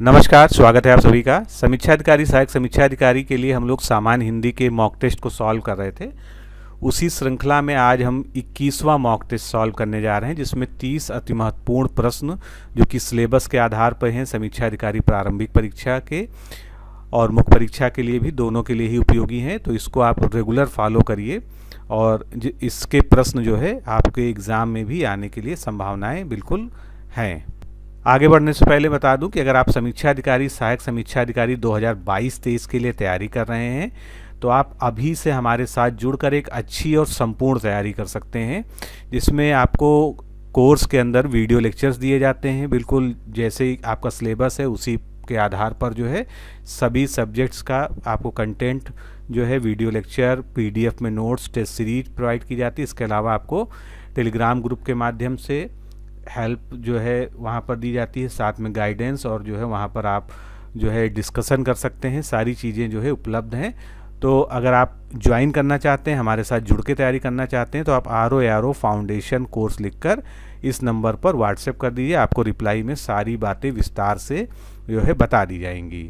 नमस्कार, स्वागत है आप सभी का। समीक्षा अधिकारी सहायक समीक्षा अधिकारी के लिए हम लोग सामान्य हिंदी के मॉक टेस्ट को सॉल्व कर रहे थे। उसी श्रृंखला में आज हम 21वां मॉक टेस्ट सॉल्व करने जा रहे हैं, जिसमें 30 अति महत्वपूर्ण प्रश्न जो कि सिलेबस के आधार पर हैं, समीक्षा अधिकारी प्रारंभिक परीक्षा के और मुख्य परीक्षा के लिए भी, दोनों के लिए ही उपयोगी हैं। तो इसको आप रेगुलर फॉलो करिए और इसके प्रश्न जो है आपके एग्ज़ाम में भी आने के लिए संभावनाएँ बिल्कुल हैं। आगे बढ़ने से पहले बता दूं कि अगर आप समीक्षा अधिकारी सहायक समीक्षा अधिकारी 2022-23 के लिए तैयारी कर रहे हैं तो आप अभी से हमारे साथ जुड़कर एक अच्छी और संपूर्ण तैयारी कर सकते हैं, जिसमें आपको कोर्स के अंदर वीडियो लेक्चर्स दिए जाते हैं। बिल्कुल जैसे ही आपका सिलेबस है उसी के आधार पर जो है सभी सब्जेक्ट्स का आपको कंटेंट जो है वीडियो लेक्चर, PDF में नोट्स, टेस्ट सीरीज प्रोवाइड की जाती है। इसके अलावा आपको टेलीग्राम ग्रुप के माध्यम से हेल्प जो है वहाँ पर दी जाती है, साथ में गाइडेंस, और जो है वहाँ पर आप जो है डिस्कशन कर सकते हैं। सारी चीज़ें जो है उपलब्ध हैं। तो अगर आप ज्वाइन करना चाहते हैं, हमारे साथ जुड़ के तैयारी करना चाहते हैं, तो आप RO फाउंडेशन कोर्स लिखकर इस नंबर पर व्हाट्सएप कर दीजिए। आपको रिप्लाई में सारी बातें विस्तार से जो है बता दी जाएंगी।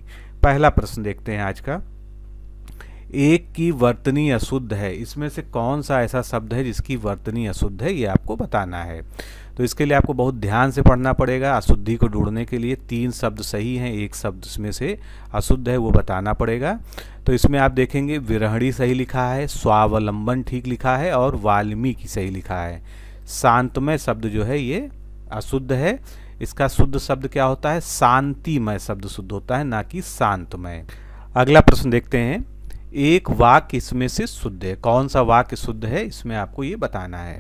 पहला प्रश्न देखते हैं आज का। एक की वर्तनी अशुद्ध है, इसमें से कौन सा ऐसा शब्द है जिसकी वर्तनी अशुद्ध है, ये आपको बताना है। तो इसके लिए आपको बहुत ध्यान से पढ़ना पड़ेगा। अशुद्धि को ढूंढने के लिए 3 शब्द सही हैं, एक शब्द इसमें से अशुद्ध है, वो बताना पड़ेगा। तो इसमें आप देखेंगे विरहणी सही लिखा है, स्वावलंबन ठीक लिखा है और वाल्मीकि सही लिखा है। शांतमय शब्द जो है ये अशुद्ध है। इसका शुद्ध शब्द क्या होता है? शांतिमय शब्द शुद्ध होता है, ना कि शांतमय। अगला प्रश्न देखते हैं। एक वाक्य इसमें से शुद्ध है, कौन सा वाक्य शुद्ध है, इसमें आपको ये बताना है।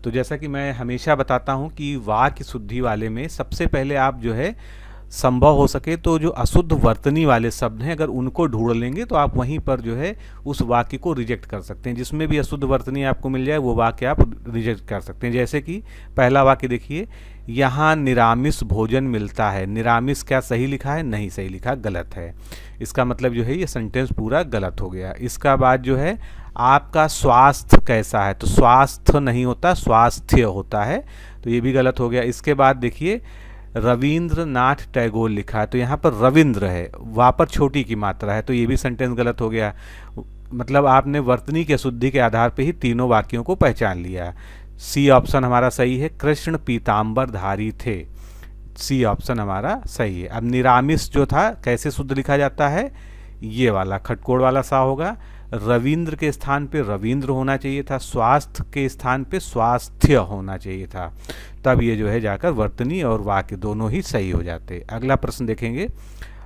तो जैसा कि मैं हमेशा बताता हूँ कि वाक्य शुद्धि वाले में सबसे पहले आप जो है संभव हो सके तो जो अशुद्ध वर्तनी वाले शब्द हैं, अगर उनको ढूंढ लेंगे तो आप वहीं पर जो है उस वाक्य को रिजेक्ट कर सकते हैं। जिसमें भी अशुद्ध वर्तनी आपको मिल जाए वो वाक्य आप रिजेक्ट कर सकते हैं। जैसे कि पहला वाक्य देखिए, यहाँ निरामिष भोजन मिलता है। निरामिष क्या सही लिखा है? नहीं सही लिखा, गलत है। इसका मतलब जो है ये सेंटेंस पूरा गलत हो गया। इसका बाद जो है आपका स्वास्थ्य कैसा है, तो स्वास्थ्य नहीं होता, स्वास्थ्य होता है, तो ये भी गलत हो गया। इसके बाद देखिए रविंद्रनाथ टैगोर लिखा है, तो यहाँ पर रविंद्र है, वहाँ पर छोटी की मात्रा है, तो ये भी सेंटेंस गलत हो गया। मतलब आपने वर्तनी की अशुद्धि के आधार पे ही तीनों वाक्यों को पहचान लिया। सी ऑप्शन हमारा सही है, कृष्ण पीताम्बरधारी थे। सी ऑप्शन हमारा सही है। अब निरामिष जो था कैसे शुद्ध लिखा जाता है? ये वाला खटकोड़ वाला सा होगा। रविंद्र के स्थान पे रविंद्र होना चाहिए था, स्वास्थ्य के स्थान पे स्वास्थ्य होना चाहिए था, तब ये जो है जाकर वर्तनी और वाक्य दोनों ही सही हो जाते। अगला प्रश्न देखेंगे।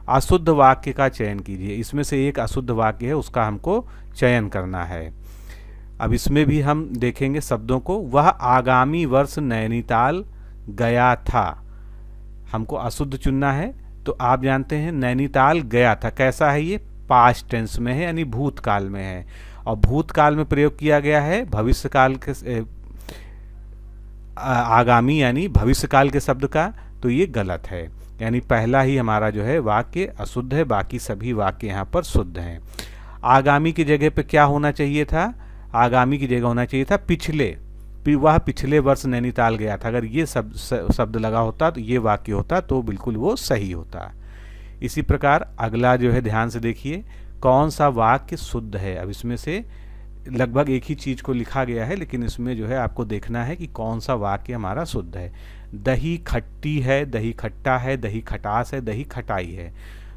अशुद्ध वाक्य का चयन कीजिए। इसमें से एक अशुद्ध वाक्य है, उसका हमको चयन करना है। अब इसमें भी हम देखेंगे शब्दों को। वह आगामी वर्ष नैनीताल गया था, हमको अशुद्ध चुनना है। तो आप जानते हैं नैनीताल गया था कैसा है? ये पास्ट टेंस में है, यानी भूतकाल में है, और भूतकाल में प्रयोग किया गया है भविष्यकाल के आगामी यानी भविष्यकाल के शब्द का, तो ये गलत है। यानी पहला ही हमारा जो है वाक्य अशुद्ध है, बाकी सभी वाक्य यहाँ पर शुद्ध हैं। आगामी की जगह पे क्या होना चाहिए था? आगामी की जगह होना चाहिए था पिछले। वह पिछले वर्ष नैनीताल गया था। अगर ये शब्द लगा होता तो ये वाक्य होता तो बिल्कुल वो सही होता। इसी प्रकार अगला जो है ध्यान से देखिए, कौन सा वाक्य शुद्ध है। अब इसमें से लगभग एक ही चीज़ को लिखा गया है, लेकिन इसमें जो है आपको देखना है कि कौन सा वाक्य हमारा शुद्ध है। दही खट्टी है, दही खट्टा है, दही खटास है, दही खटाई है।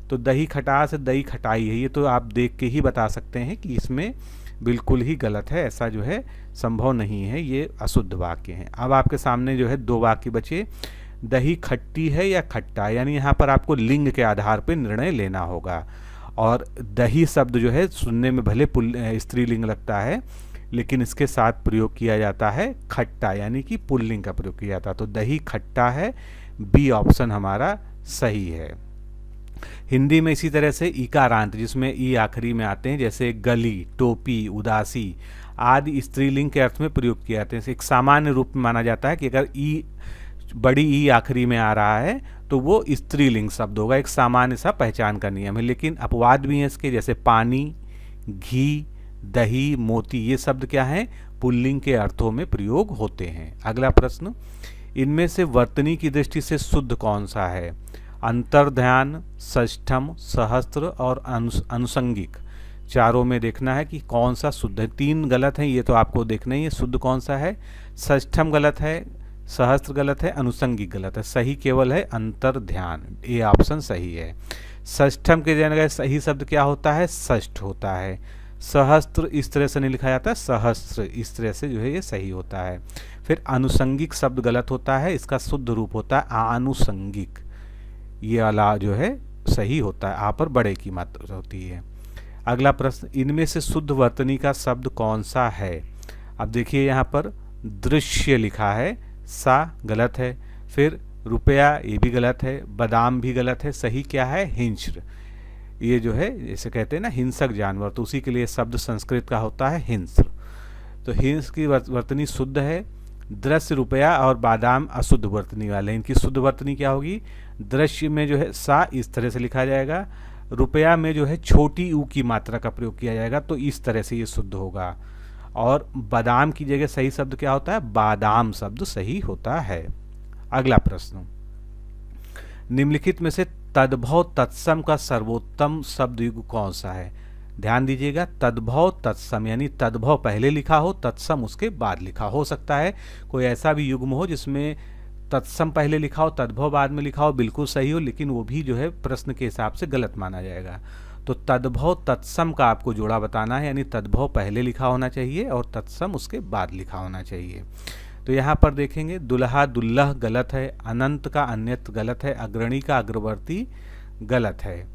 तो दही खटास है, दही खटाई है, ये तो आप देख के ही बता सकते हैं कि इसमें बिल्कुल ही गलत है, ऐसा जो है संभव नहीं है, ये अशुद्ध वाक्य हैं। अब आपके सामने जो है 2 वाक्य बचे। दही खट्टी है या खट्टा, यानी यहाँ पर आपको लिंग के आधार पर निर्णय लेना होगा। और दही शब्द जो है सुनने में भले स्त्रीलिंग लगता है, लेकिन इसके साथ प्रयोग किया जाता है खट्टा, यानी कि पुल्लिंग का प्रयोग किया जाता है। तो दही खट्टा है, बी ऑप्शन हमारा सही है। हिंदी में इसी तरह से इकारांत जिसमें ई आखिरी में आते हैं, जैसे गली, टोपी, उदासी आदि स्त्रीलिंग के अर्थ में प्रयोग किए जाते हैं। एक सामान्य रूप में माना जाता है कि अगर ई बड़ी ई आखिरी में आ रहा है तो वो स्त्रीलिंग शब्द होगा, एक सामान्य सा पहचान का नियम है। लेकिन अपवाद भी हैं इसके, जैसे पानी, घी, दही, मोती, ये शब्द क्या हैं? पुल्लिंग के अर्थों में प्रयोग होते हैं। अगला प्रश्न, इनमें से वर्तनी की दृष्टि से शुद्ध कौन सा है? अंतर्ध्यान, षष्ठम, सहस्त्र और अनुसंगिक, चारों में देखना है कि कौन सा शुद्ध है। 3 गलत हैं, ये तो आपको देखना ही है शुद्ध कौन सा है। षष्ठम गलत है, सहस्त्र गलत है, अनुसंगिक गलत है, सही केवल है अंतर्ध्यान, ये ऑप्शन सही है। षष्ठम के जगह सही शब्द क्या होता है, षष्ठ होता है। सहस्त्र इस तरह से नहीं लिखा जाता, सहस्त्र इस तरह से जो है ये सही होता है। फिर अनुसंगिक शब्द गलत होता है, इसका शुद्ध रूप होता है आनुसंगिक, ये वाला जो है सही होता है, आ पर बड़े की मात्रा होती है। अगला प्रश्न, इनमें से शुद्ध वर्तनी का शब्द कौन सा है। अब देखिए यहाँ पर दृश्य लिखा है, सा गलत है। फिर रुपया ये भी गलत है, बादाम भी गलत है, सही क्या है, हिंस्र। ये जो है जैसे कहते हैं ना हिंसक जानवर, तो उसी के लिए शब्द संस्कृत का होता है हिंस्र। तो हिंस की वर्तनी शुद्ध है। दृश्य, रुपया और बादाम अशुद्ध वर्तनी वाले, इनकी शुद्ध वर्तनी क्या होगी। दृश्य में जो है सा इस तरह से लिखा जाएगा, रुपया में जो है छोटी ऊ की मात्रा का प्रयोग किया जाएगा, तो इस तरह से ये शुद्ध होगा। और बादाम की जगह सही शब्द क्या होता है, बादाम शब्द सही होता है। अगला प्रश्न, निम्नलिखित में से तद्भव तत्सम का सर्वोत्तम शब्द युग कौन सा है। ध्यान दीजिएगा, तद्भव तत्सम यानी तद्भव पहले लिखा हो, तत्सम उसके बाद लिखा हो सकता है। कोई ऐसा भी युग्म हो जिसमें तत्सम पहले लिखा हो, तद्भव बाद में लिखा हो, बिल्कुल सही हो, लेकिन वो भी जो है प्रश्न के हिसाब से गलत माना जाएगा। तो तद्भव तत्सम का आपको जोड़ा बताना है, यानी तद्भव पहले लिखा होना चाहिए और तत्सम उसके बाद लिखा होना चाहिए। तो यहाँ पर देखेंगे, दुल्हा दुल्लह गलत है, अनंत का अन्यत गलत है, अग्रणी का अग्रवर्ती गलत है।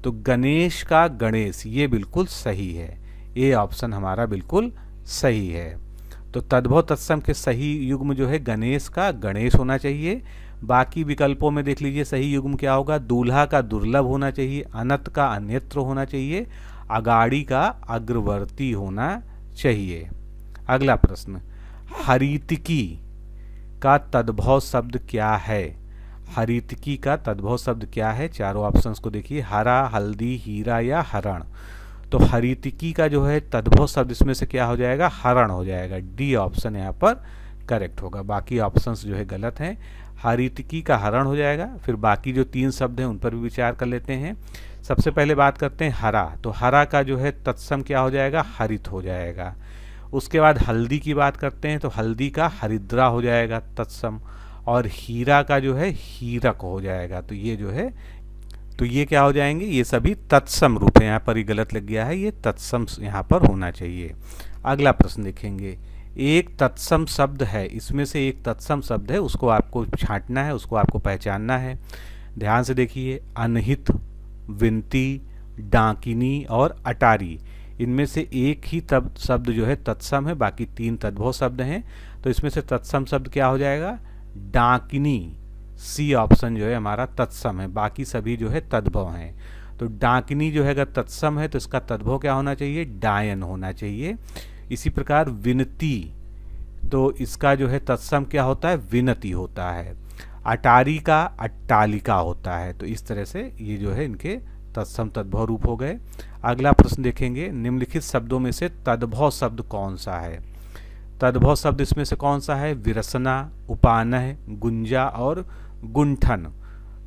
तो गणेश का गणेश ये बिल्कुल सही है, ये ऑप्शन हमारा बिल्कुल सही है। तो तद्भव तत्सम के सही युग्म जो है गणेश का गणेश होना चाहिए। बाकी विकल्पों में देख लीजिए सही युग्म क्या होगा, दूल्हा का दुर्लभ होना चाहिए, अनंत का अन्यत्र होना चाहिए, अगाड़ी का अग्रवर्ती होना चाहिए। अगला प्रश्न, हरितिकी का तद्भव शब्द क्या है। हरितिकी का तद्भव शब्द क्या है, चारों ऑप्शंस को देखिए, हरा, हल्दी, हीरा या हरण। तो हरितिकी का जो है तद्भव शब्द इसमें से क्या हो जाएगा, हरण हो जाएगा। डी ऑप्शन यहाँ पर करेक्ट होगा, बाकी ऑप्शंस जो है गलत हैं। हरितिकी का हरण हो जाएगा। फिर बाकी जो 3 शब्द हैं उन पर भी विचार कर लेते हैं। सबसे पहले बात करते हैं हरा, तो हरा का जो है तत्सम क्या हो जाएगा, हरित हो जाएगा। उसके बाद हल्दी की बात करते हैं, तो हल्दी का हरिद्रा हो जाएगा तत्सम, और हीरा का जो है हीरक हो जाएगा। तो ये जो है, तो ये क्या हो जाएंगे, ये सभी तत्सम रूप है, यहाँ पर ही गलत लग गया है, ये तत्सम यहाँ पर होना चाहिए। अगला प्रश्न देखेंगे, एक तत्सम शब्द है, इसमें से एक तत्सम शब्द है, उसको आपको छांटना है, उसको आपको पहचानना है। ध्यान से देखिए, अनहित, विनती, डाकिनी और अटारी, इनमें से एक ही तब शब्द जो है तत्सम है, बाकी 3 तद्भव शब्द हैं। तो इसमें से तत्सम शब्द क्या हो जाएगा, डाकिनी। सी ऑप्शन जो है हमारा तत्सम है, बाकी सभी जो है तद्भव हैं। तो डाकिनी जो है अगर तत्सम है तो इसका तद्भव क्या होना चाहिए, डायन होना चाहिए। इसी प्रकार विनती, तो इसका जो है तत्सम क्या होता है, विनती होता है। अटारी का अट्टालिका होता है। तो इस तरह से ये जो है इनके तत्सम तद्भव रूप हो गए। अगला प्रश्न देखेंगे, निम्नलिखित शब्दों में से तद्भव शब्द कौन सा है। तद्भव शब्द इसमें से कौन सा है, विरसना, उपानह, गुंजा और गुंठन।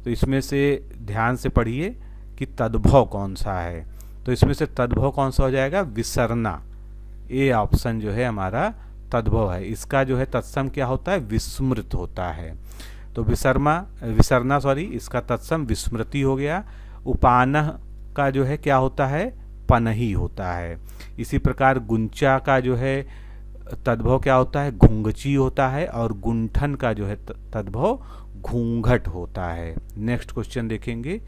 तो इसमें से ध्यान से पढ़िए कि तद्भव कौन सा है। तो इसमें से तद्भव कौन सा हो जाएगा, विसरना। ए ऑप्शन जो है हमारा तद्भव है। इसका जो है तत्सम क्या होता है, विस्मृत होता है। तो विसरना इसका तत्सम विस्मृति हो गया। उपानह का जो है क्या होता है, पनही होता है। इसी प्रकार गुंचा का जो है तद्भव क्या होता है, घुंघची होता है। और गुंठन का जो है तद्भव घूंघट होता है। नेक्स्ट क्वेश्चन देखेंगे,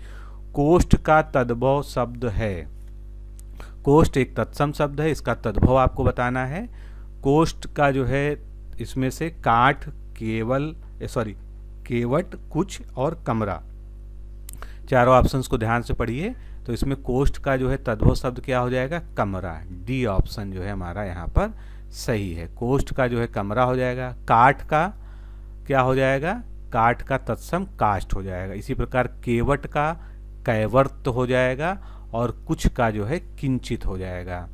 कोष्ठ का तद्भव शब्द है। कोष्ठ एक तत्सम शब्द है, इसका तद्भव आपको बताना है। कोष्ठ का जो है इसमें से काठ, केवट, कुछ और कमरा, चारों ऑप्शंस को ध्यान से पढ़िए। तो इसमें कोष्ठ का जो है तद्भव शब्द क्या हो जाएगा, कमरा। डी ऑप्शन जो है हमारा यहाँ पर सही है, कोष्ठ का जो है कमरा हो जाएगा। काठ का क्या हो जाएगा, काठ का तत्सम काष्ठ हो जाएगा। इसी प्रकार केवट का कैवर्त हो जाएगा और कुछ का जो है किंचित हो जाएगा।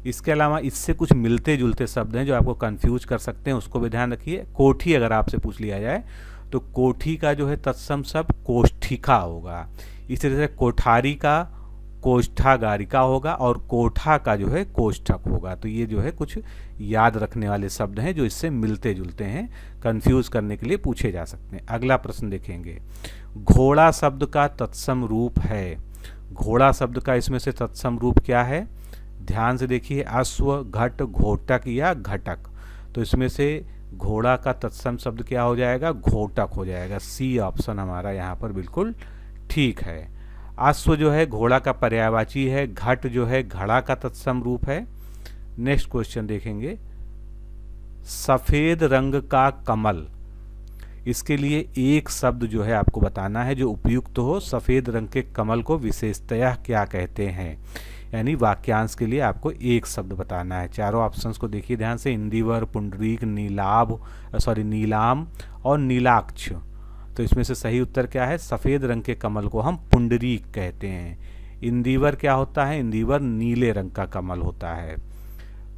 इसके अलावा इससे कुछ मिलते जुलते शब्द हैं जो आपको कंफ्यूज कर सकते हैं, उसको भी ध्यान रखिए। कोठी अगर आपसे पूछ लिया जाए तो कोठी का जो है तत्सम शब्द कोष्ठिका होगा। इसी तरह से कोठारी का कोष्ठागारिका होगा और कोठा का जो है कोष्ठक होगा। तो ये जो है कुछ याद रखने वाले शब्द हैं जो इससे मिलते जुलते हैं, कंफ्यूज करने के लिए पूछे जा सकते हैं। अगला प्रश्न देखेंगे, घोड़ा शब्द का तत्सम रूप है। घोड़ा शब्द का इसमें से तत्सम रूप क्या है? ध्यान से देखिए, अश्व, घट, घोटक या घटक। तो इसमें से घोड़ा का तत्सम शब्द क्या हो जाएगा? घोटक हो जाएगा। सी ऑप्शन हमारा यहाँ पर बिल्कुल ठीक है। अश्व जो है घोड़ा का पर्यायवाची है, घट जो है घड़ा का तत्सम रूप है। नेक्स्ट क्वेश्चन देखेंगे, सफेद रंग का कमल, इसके लिए एक शब्द जो है आपको बताना है जो उपयुक्त हो। सफेद रंग के कमल को विशेषतया क्या कहते हैं? यानी वाक्यांश के लिए आपको एक शब्द बताना है। चारों ऑप्शंस को देखिए ध्यान से, इंदिवर, पुंडरीक, नीलाम और नीलाक्ष। तो इसमें से सही उत्तर क्या है? सफ़ेद रंग के कमल को हम पुंडरीक कहते हैं। इंदिवर क्या होता है? इंदिवर नीले रंग का कमल होता है।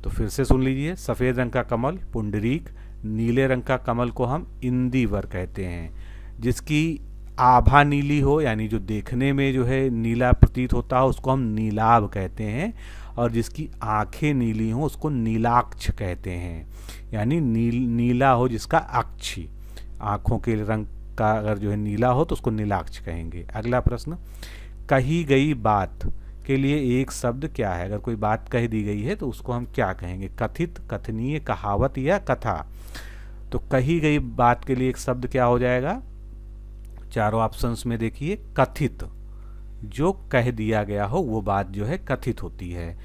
तो फिर से सुन लीजिए, सफ़ेद रंग का कमल पुंडरीक, नीले रंग का कमल को हम इंदिवर कहते हैं। जिसकी आभा नीली हो, यानी जो देखने में जो है नीला प्रतीत होता हो, उसको हम नीलाभ कहते हैं। और जिसकी आंखें नीली हों उसको नीलाक्ष कहते हैं। यानी नीला हो जिसका अक्षी, आँखों के रंग का अगर जो है नीला हो तो उसको नीलाक्ष कहेंगे। अगला प्रश्न, कही गई बात के लिए एक शब्द क्या है? अगर कोई बात कह दी गई है तो उसको हम क्या कहेंगे? कथित, कथनीय, कहावत या कथा। तो कही गई बात के लिए एक शब्द क्या हो जाएगा? चारों ऑप्शंस में देखिए, कथित। जो कह दिया गया हो वो बात जो है कथित होती है।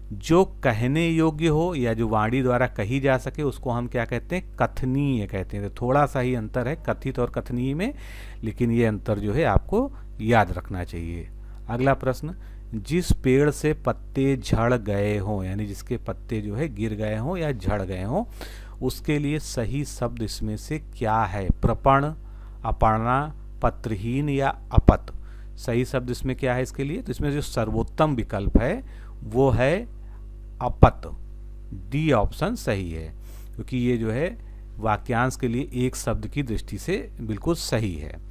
जो कहने योग्य हो या जो वाणी द्वारा कही जा सके उसको हम क्या कहते हैं? कथनीय कहते हैं। तो थोड़ा सा ही अंतर है कथित और कथनीय में, लेकिन ये अंतर जो है आपको याद रखना चाहिए। अगला प्रश्न, जिस पेड़ से पत्ते झड़ गए हों, यानी जिसके पत्ते जो है गिर गए हों या झड़ गए हों, उसके लिए सही शब्द इसमें से क्या है? प्रपण, अपर्णा, पत्रहीन या अपत। सही शब्द इसमें क्या है इसके लिए? तो इसमें जो सर्वोत्तम विकल्प है वो है अपत। डी ऑप्शन सही है, क्योंकि ये जो है वाक्यांश के लिए एक शब्द की दृष्टि से बिल्कुल सही है।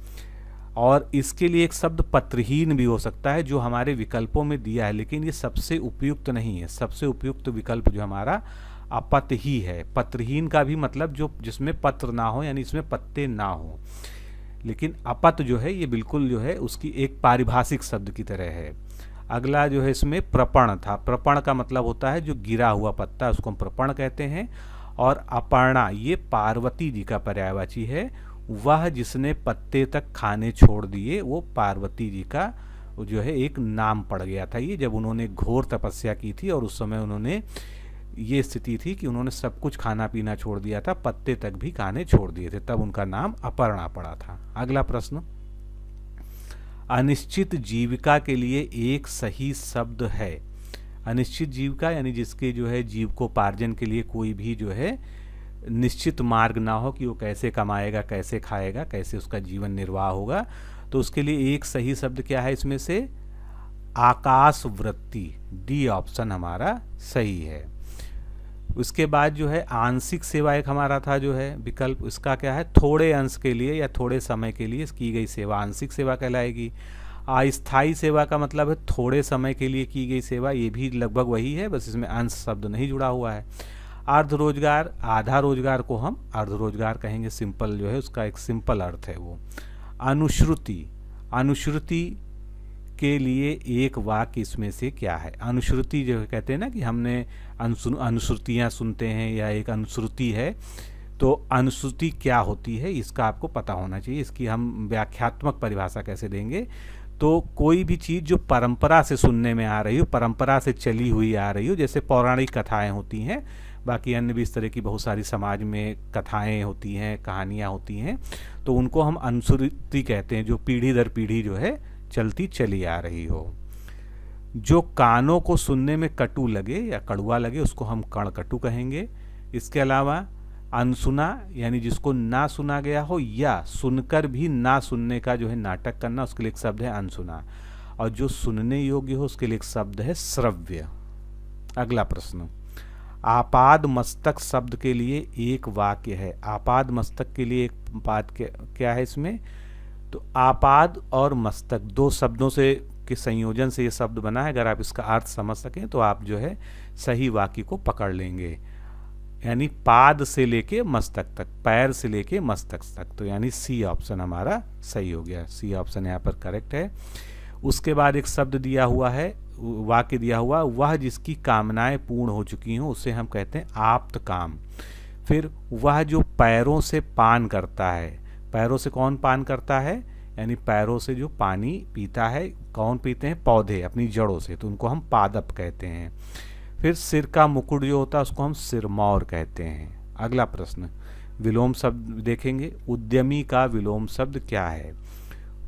और इसके लिए एक शब्द पत्रहीन भी हो सकता है जो हमारे विकल्पों में दिया है, लेकिन ये सबसे उपयुक्त नहीं है। सबसे उपयुक्त विकल्प जो हमारा अपत ही है। पत्रहीन का भी मतलब जो जिसमें पत्र ना हो, यानी इसमें पत्ते ना हो। लेकिन अपत जो है ये बिल्कुल जो है उसकी एक पारिभाषिक शब्द की तरह है। अगला जो है इसमें प्रपण था। प्रपण का मतलब होता है जो गिरा हुआ पत्ता, उसको हम प्रपण कहते हैं। और अपर्णा ये पार्वती जी का पर्यायवाची है। वह जिसने पत्ते तक खाने छोड़ दिए वो पार्वती जी का जो है एक नाम पड़ गया था। ये जब उन्होंने घोर तपस्या की थी और उस समय उन्होंने ये स्थिति थी कि उन्होंने सब कुछ खाना पीना छोड़ दिया था, पत्ते तक भी खाने छोड़ दिए थे, तब उनका नाम अपर्णा पड़ा था। अगला प्रश्न, अनिश्चित जीविका के लिए एक सही शब्द है। अनिश्चित जीविका यानी जिसके जो है जीविकोपार्जन के लिए कोई भी जो है निश्चित मार्ग ना हो कि वो कैसे कमाएगा, कैसे खाएगा, कैसे उसका जीवन निर्वाह होगा। तो उसके लिए एक सही शब्द क्या है इसमें से? आकाश वृत्ति। डी ऑप्शन हमारा सही है। उसके बाद जो है आंशिक सेवा एक हमारा था जो है विकल्प, इसका क्या है? थोड़े अंश के लिए या थोड़े समय के लिए की गई सेवा आंशिक सेवा कहलाएगी। अस्थायी सेवा का मतलब है थोड़े समय के लिए की गई सेवा, ये भी लगभग वही है, बस इसमें अंश शब्द नहीं जुड़ा हुआ है। अर्ध रोजगार, आधा रोजगार को हम अर्ध रोजगार कहेंगे, सिंपल जो है उसका एक सिंपल अर्थ है वो। अनुश्रुति, अनुश्रुति के लिए एक वाक्य इसमें से क्या है? अनुश्रुति जो कहते हैं ना कि हमने अनुश्रुतियाँ सुनते हैं या एक अनुश्रुति है, तो अनुश्रुति क्या होती है इसका आपको पता होना चाहिए। इसकी हम व्याख्यात्मक परिभाषा कैसे देंगे? तो कोई भी चीज़ जो परंपरा से सुनने में आ रही हो, परंपरा से चली हुई आ रही हो, जैसे पौराणिक कथाएं होती हैं, बाकी अन्य भी इस तरह की बहुत सारी समाज में कथाएं होती हैं, कहानियाँ होती हैं, तो उनको हम अनुश्रुति कहते हैं, जो पीढ़ी दर पीढ़ी जो है चलती चली आ रही हो। जो कानों को सुनने में कटु लगे या कड़वा लगे उसको हम कणकटु कहेंगे। इसके अलावा अनसुना यानी जिसको ना सुना गया हो या सुनकर भी ना सुनने का जो है नाटक करना, उसके लिए एक शब्द है अनसुना। और जो सुनने योग्य हो उसके लिए एक शब्द है श्रव्य। अगला प्रश्न, आपाद मस्तक शब्द के लिए एक वाक्य है। आपाद मस्तक के लिए एक बात क्या है इसमें? तो आपाद और मस्तक दो शब्दों से के संयोजन से ये शब्द बना है। अगर आप इसका अर्थ समझ सकें तो आप जो है सही वाक्य को पकड़ लेंगे। यानी पाद से लेके मस्तक तक, पैर से लेके मस्तक तक, तो यानी सी ऑप्शन हमारा सही हो गया। सी ऑप्शन यहाँ पर करेक्ट है। उसके बाद एक शब्द दिया हुआ है, वाक्य दिया हुआ, वह जिसकी कामनाएं पूर्ण हो चुकी हों उसे हम कहते हैं आप्त काम। फिर वह जो पैरों से पान करता है, पैरों से कौन पान करता है? यानी पैरों से जो पानी पीता है, कौन पीते हैं? पौधे अपनी जड़ों से, तो उनको हम पादप कहते हैं। फिर सिर का मुकुट जो होता है उसको हम सिरमौर कहते हैं। अगला प्रश्न, विलोम शब्द देखेंगे। उद्यमी का विलोम शब्द क्या है?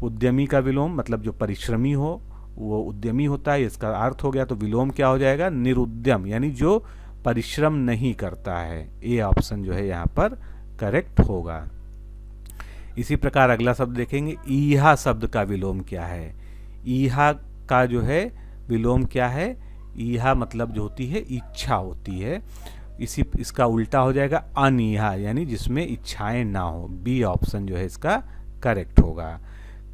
उद्यमी का विलोम मतलब जो परिश्रमी हो वो उद्यमी होता है, इसका अर्थ हो गया। तो विलोम क्या हो जाएगा? निरुद्यम, यानी जो परिश्रम नहीं करता है। ए ऑप्शन जो है यहाँ पर करेक्ट होगा। इसी प्रकार अगला शब्द देखेंगे, ईहा शब्द का विलोम क्या है? ईहा का जो है विलोम क्या है? ईहा मतलब जो होती है इच्छा होती है। इसका उल्टा हो जाएगा अनीहा, यानी जिसमें इच्छाएं ना हो। बी ऑप्शन जो है इसका करेक्ट होगा।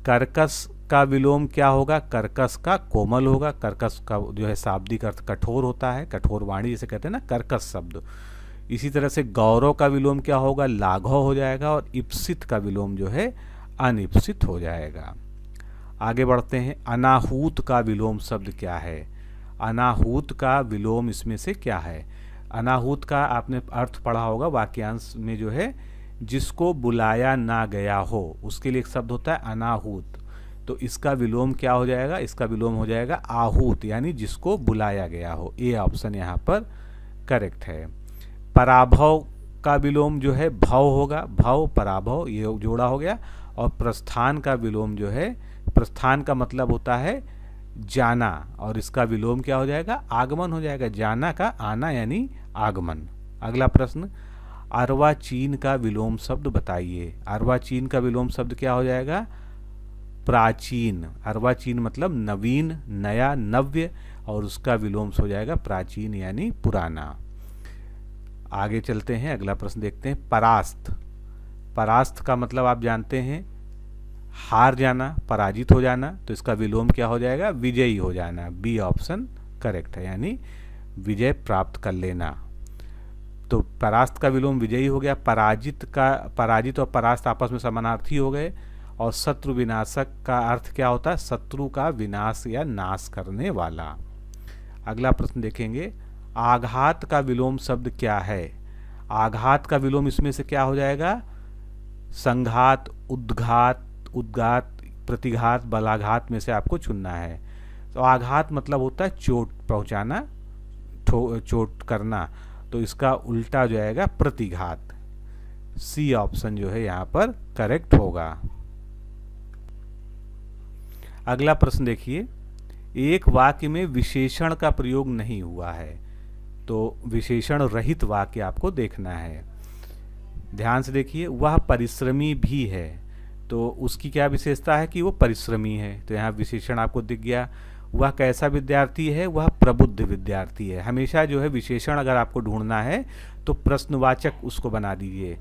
कर्कश का विलोम क्या होगा? कर्कश का कोमल होगा। कर्कश का जो है शाब्दिक अर्थ कठोर होता है, कठोर वाणी जिसे कहते हैं ना, कर्कश शब्द। इसी तरह से गौरव का विलोम क्या होगा? लाघव हो जाएगा। और इप्सित का विलोम जो है अनिप्सित हो जाएगा। आगे बढ़ते हैं, अनाहूत का विलोम शब्द क्या है? अनाहूत का विलोम इसमें से क्या है? अनाहूत का आपने अर्थ पढ़ा होगा वाक्यांश में, जो है जिसको बुलाया ना गया हो उसके लिए एक शब्द होता है अनाहूत। तो इसका विलोम क्या हो जाएगा? इसका विलोम हो जाएगा आहूत, यानी जिसको बुलाया गया हो। ए ऑप्शन यहाँ पर करेक्ट है। पराभव का विलोम जो है भव होगा। भव पराभव ये जोड़ा हो गया। और प्रस्थान का विलोम जो है, प्रस्थान का मतलब होता है जाना, और इसका विलोम क्या हो जाएगा? आगमन हो जाएगा। जाना का आना यानी आगमन। अगला प्रश्न, अर्वाचीन का विलोम शब्द बताइए। अर्वाचीन का विलोम शब्द क्या हो जाएगा? प्राचीन। अर्वाचीन मतलब नवीन, नया, नव्य, और उसका विलोम हो जाएगा प्राचीन यानी पुराना। आगे चलते हैं, अगला प्रश्न देखते हैं, परास्त। परास्त का मतलब आप जानते हैं हार जाना, पराजित हो जाना, तो इसका विलोम क्या हो जाएगा? विजयी हो जाना। बी ऑप्शन करेक्ट है, यानी विजय प्राप्त कर लेना। तो परास्त का विलोम विजयी हो गया। पराजित और परास्त आपस में समानार्थी हो गए। और शत्रु विनाशक का अर्थ क्या होता है? शत्रु का विनाश या नाश करने वाला। अगला प्रश्न देखेंगे, आघात का विलोम शब्द क्या है? आघात का विलोम इसमें से क्या हो जाएगा? संघात, उद्घात, उद्गात, प्रतिघात, बलाघात में से आपको चुनना है। तो आघात मतलब होता है चोट पहुंचाना, चोट करना, तो इसका उल्टा जो आएगा प्रतिघात। सी ऑप्शन जो है यहाँ पर करेक्ट होगा। अगला प्रश्न देखिए, एक वाक्य में विशेषण का प्रयोग नहीं हुआ है, तो विशेषण रहित वाक्य आपको देखना है। ध्यान से देखिए, वह परिश्रमी भी है, तो उसकी क्या विशेषता है कि वो परिश्रमी है, तो यहाँ विशेषण आपको दिख गया। वह कैसा विद्यार्थी है? वह प्रबुद्ध विद्यार्थी है। हमेशा जो है विशेषण अगर आपको ढूंढना है तो प्रश्नवाचक उसको बना दीजिए।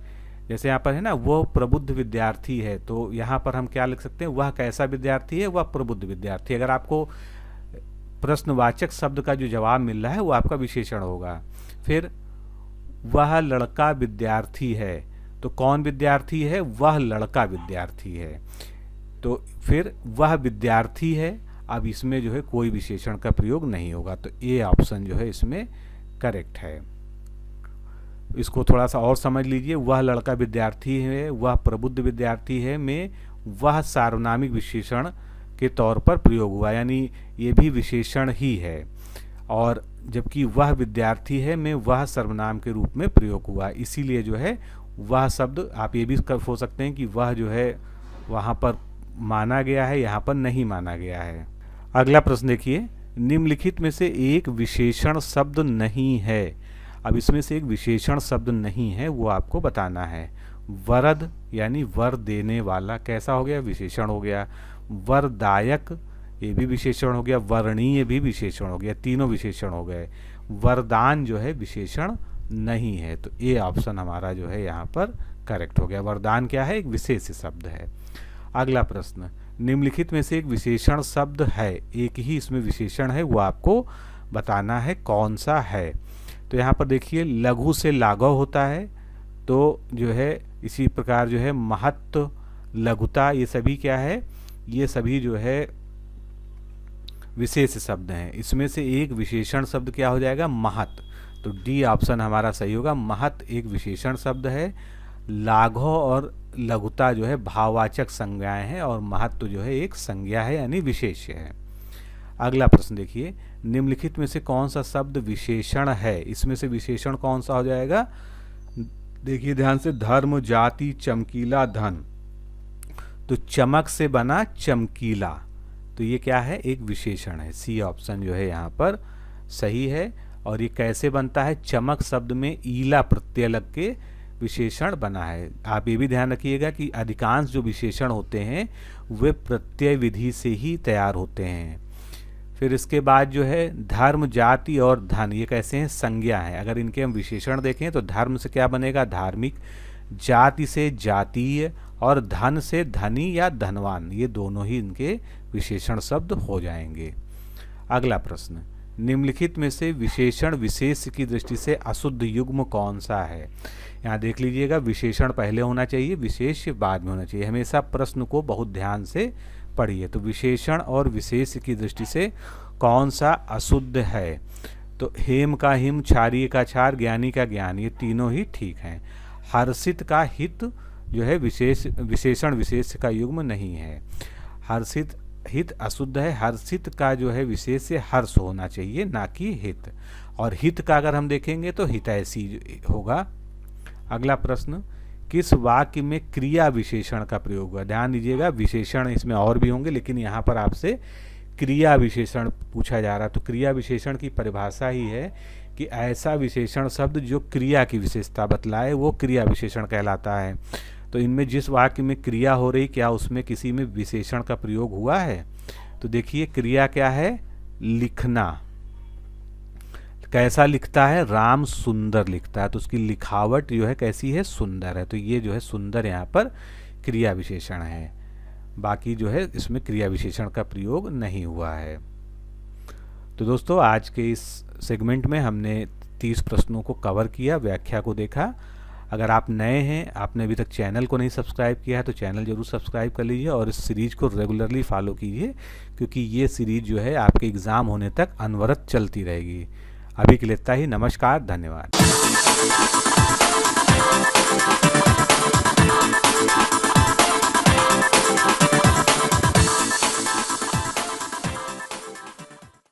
जैसे यहाँ पर है ना, वह प्रबुद्ध विद्यार्थी है, तो यहाँ पर हम क्या लिख सकते हैं? वह कैसा विद्यार्थी है? वह प्रबुद्ध विद्यार्थी। अगर आपको प्रश्नवाचक शब्द का जो जवाब मिल रहा है वो आपका विशेषण होगा। फिर वह लड़का विद्यार्थी है, तो कौन विद्यार्थी है? वह लड़का विद्यार्थी है। तो फिर वह विद्यार्थी है, अब इसमें जो है कोई विशेषण का प्रयोग नहीं होगा, तो ए ऑप्शन जो है इसमें करेक्ट है। इसको थोड़ा सा और समझ लीजिए, वह लड़का विद्यार्थी है, वह प्रबुद्ध विद्यार्थी है में वह सार्वनामिक विशेषण के तौर पर प्रयोग हुआ, यानी ये भी विशेषण ही है। और जबकि वह विद्यार्थी है में वह सर्वनाम के रूप में प्रयोग हुआ, इसीलिए जो है वह शब्द आप ये भी हो सकते हैं कि वह जो है वहाँ पर माना गया है, यहाँ पर नहीं माना गया है। अगला प्रश्न देखिए, निम्नलिखित में से एक विशेषण शब्द नहीं है। अब इसमें से एक विशेषण शब्द नहीं है, वो आपको बताना है। वरद यानी वर देने वाला कैसा हो गया? विशेषण हो गया। वरदायक ये भी विशेषण हो गया, वर्णीय भी विशेषण हो गया, तीनों विशेषण हो गए। वरदान जो है विशेषण नहीं है, तो ए ऑप्शन हमारा जो है यहाँ पर करेक्ट हो गया। वरदान क्या है? एक विशेष शब्द है। अगला प्रश्न, निम्नलिखित में से एक विशेषण शब्द है, एक ही इसमें विशेषण है, वो आपको बताना है कौन सा है। तो यहाँ पर देखिए लघु से लाघव होता है, तो जो है इसी प्रकार जो है महत्व, लघुता, ये सभी क्या है? ये सभी जो है विशेष शब्द हैं। इसमें से एक विशेषण शब्द क्या हो जाएगा? महत्। तो डी ऑप्शन हमारा सही होगा। महत् एक विशेषण शब्द है। लाघव और लघुता जो है भाववाचक संज्ञाएं हैं और महत्व जो है एक संज्ञा है यानी विशेष्य है। अगला प्रश्न देखिए, निम्नलिखित में से कौन सा शब्द विशेषण है? इसमें से विशेषण कौन सा हो जाएगा? देखिए ध्यान से, धर्म, जाति, चमकीला, धन। तो चमक से बना चमकीला, तो ये क्या है? एक विशेषण है। सी ऑप्शन जो है यहाँ पर सही है। और ये कैसे बनता है? चमक शब्द में ईला प्रत्यय लग के विशेषण बना है। आप ये भी ध्यान रखिएगा कि अधिकांश जो विशेषण होते हैं वे प्रत्यय विधि से ही तैयार होते हैं। फिर इसके बाद जो है धर्म, जाति और धन, ये कैसे हैं? संज्ञा है। अगर इनके हम विशेषण देखें तो धर्म से क्या बनेगा? धार्मिक, जाति से जातीय और धन से धनी या धनवान, ये दोनों ही इनके विशेषण शब्द हो जाएंगे। अगला प्रश्न, निम्नलिखित में से विशेषण विशेष की दृष्टि से अशुद्ध युग्म कौन सा है? यहाँ देख लीजिएगा, विशेषण पहले होना चाहिए, विशेष्य बाद में होना चाहिए। हमेशा प्रश्न को बहुत ध्यान से पढ़िए। तो विशेषण और विशेष की दृष्टि से कौन सा अशुद्ध है? तो हेम का हिम, क्षारिय का क्षार, ज्ञानी का ज्ञान, ये तीनों ही ठीक हैं। हर्षित का हित जो है विशेषण विशेष का युग्म नहीं है। हर्षित हित अशुद्ध है। हर्षित का जो है विशेष हर्ष होना चाहिए, ना कि हित। और हित का अगर हम देखेंगे तो हितैषी होगा। अगला प्रश्न, किस वाक्य में क्रिया विशेषण का प्रयोग हुआ? ध्यान दीजिएगा, विशेषण इसमें और भी होंगे, लेकिन यहाँ पर आपसे क्रिया विशेषण पूछा जा रहा है। तो क्रिया विशेषण की परिभाषा ही है कि ऐसा विशेषण शब्द जो क्रिया की विशेषता बतलाए वो क्रिया विशेषण कहलाता है। तो इनमें जिस वाक्य में क्रिया हो रही, क्या उसमें किसी में विशेषण का प्रयोग हुआ है? तो देखिए क्रिया क्या है? लिखना। कैसा लिखता है? राम सुंदर लिखता है, तो उसकी लिखावट जो है कैसी है? सुंदर है। तो ये जो है सुंदर यहाँ पर क्रिया विशेषण है। बाकी जो है इसमें क्रिया विशेषण का प्रयोग नहीं हुआ है। तो दोस्तों आज के इस सेगमेंट में हमने 30 प्रश्नों को कवर किया, व्याख्या को देखा। अगर आप नए हैं, आपने अभी तक चैनल को नहीं सब्सक्राइब किया है तो चैनल जरूर सब्सक्राइब कर लीजिए और इस सीरीज को रेगुलरली फॉलो कीजिए, क्योंकि ये सीरीज जो है आपके एग्ज़ाम होने तक अनवरत चलती रहेगी। अभी के लिए इतना ही। नमस्कार, धन्यवाद।